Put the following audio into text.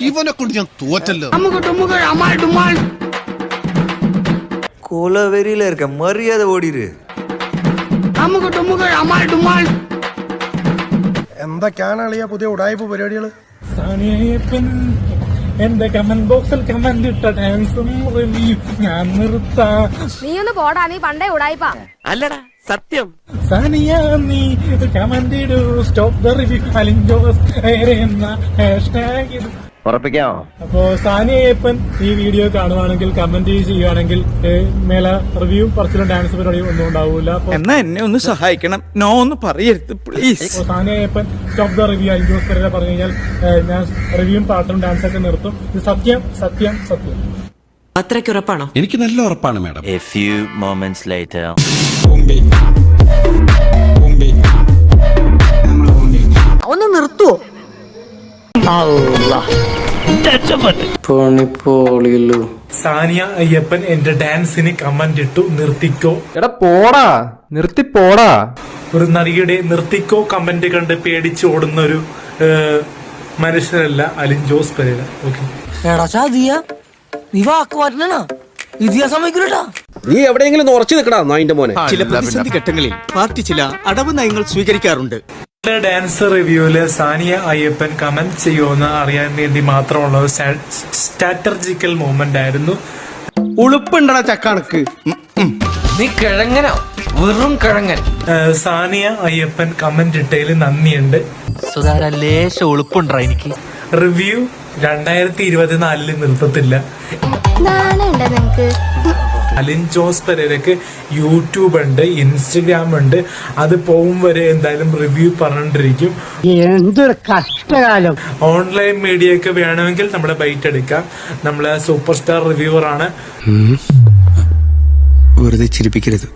ഇവനെ കൊണ്ട് ഞാൻ തോറ്റല്ലോ. കൊലവെറിയില இருக்க മര്യാദ ഓടിര്. എന്തൊക്കെയാണ് അളിയ പുതിയ ഉടായ്പ പരിപാടികള്? എന്റെ കമന്റ് ബോക്സിൽ കമന്റ് ഇട്ട ഡാൻസും റിവ്യൂ ഞാൻ നിർത്താം. നീ ഒന്ന് പോടാ, നീ പണ്ടേ ഉടായിപ്പാ. അല്ലടാ സത്യം. സാനിയ നീ കമന്റ് ഇടൂ, stop the review Alin Jose എന്ന ഹാഷ്ടാഗ് ഇടും. ഉറപ്പിക്കാമോ? അപ്പോ സാനിയപ്പൻ ഈ വീഡിയോ കാണുവാണെങ്കിൽ കമന്റ് ചെയ്യുവാണെങ്കിൽ മേലെ റിവ്യൂ പറച്ചിലും ഡാൻസ് പരിപാടിയും ഒന്നും ഉണ്ടാവൂല. എന്നാ എന്നെ ഒന്ന് സഹായിക്കണം, നോ ഒന്ന് പറയരുത് പ്ലീസ്. സാനിയപ്പൻ stop the review Alin Jose Perera പറഞ്ഞു കഴിഞ്ഞാൽ ഞാൻ റിവ്യൂവും പാട്ടും ഡാൻസൊക്കെ നിർത്തും. ഇത് സത്യം സത്യം സത്യം. അത്രയ്ക്ക് ഉറപ്പാണോ? എനിക്ക് നല്ല ഉറപ്പാണ് madam. A few moments later. ഒന്ന് നിർത്തുവോ? സാനിയ അയ്യപ്പൻ എന്റെ ഡാൻസിന് കമന്റ് ഇട്ടു, നിർത്തിക്കോ. എടാ പോടാ, നിർത്തി പോടാ. ഒരു നടിയുടെ നിർത്തിക്കോ കമന്റ് കണ്ട് പേടിച്ച് ഓടുന്ന ഒരു മനുഷ്യരല്ല അലിൻ ജോസ് പെരേര. ഓക്കെ, നീ എവിടെയെങ്കിലും ഉറച്ചു നിൽക്കടാ നായിന്റെ മോനെ. ചില പ്രതിസന്ധി ഘട്ടങ്ങളിൽ പാർട്ടി ചില അടവ് നയങ്ങൾ സ്വീകരിക്കാറുണ്ട്. ഡാൻസ് റിവ്യൂല് സാനിയ അയ്യപ്പൻ കമന്റ് ചെയ്യുമെന്ന് അറിയാൻ വേണ്ടി മാത്രമുള്ള ഒരു സ്ട്രാറ്റജിക്കൽ മൂവ്മെന്റ് ആയിരുന്നു. ഉളുപ്പുണ്ടടാ ചക്കണക്ക്. നീ കിഴങ്ങനോ? വെറും കിഴങ്ങൻ. സാനിയ അയ്യപ്പൻ കമന്റ് ഇട്ടതിൽ നന്ദിയുണ്ട്. ലേശ ഉളുപ്പുണ്ടോ എനിക്ക്? റിവ്യൂ 2024 നിർത്തത്തില്ല. അലിൻ ജോസ് പെരേരക്ക് യൂട്യൂബ് ഉണ്ട്, ഇൻസ്റ്റഗ്രാം ഉണ്ട്. അത് പോകും വരെ എന്തായാലും റിവ്യൂ പറഞ്ഞിട്ടിരിക്കും. എന്തൊരു കഷ്ടകാലം. ഓൺലൈൻ മീഡിയ ഒക്കെ വേണമെങ്കിൽ നമ്മളെ ബൈറ്റ് എടുക്കാം. നമ്മളെ സൂപ്പർ സ്റ്റാർ റിവ്യൂവർ ആണ്. വെറുതെ ചിരിപ്പിക്കരുത്.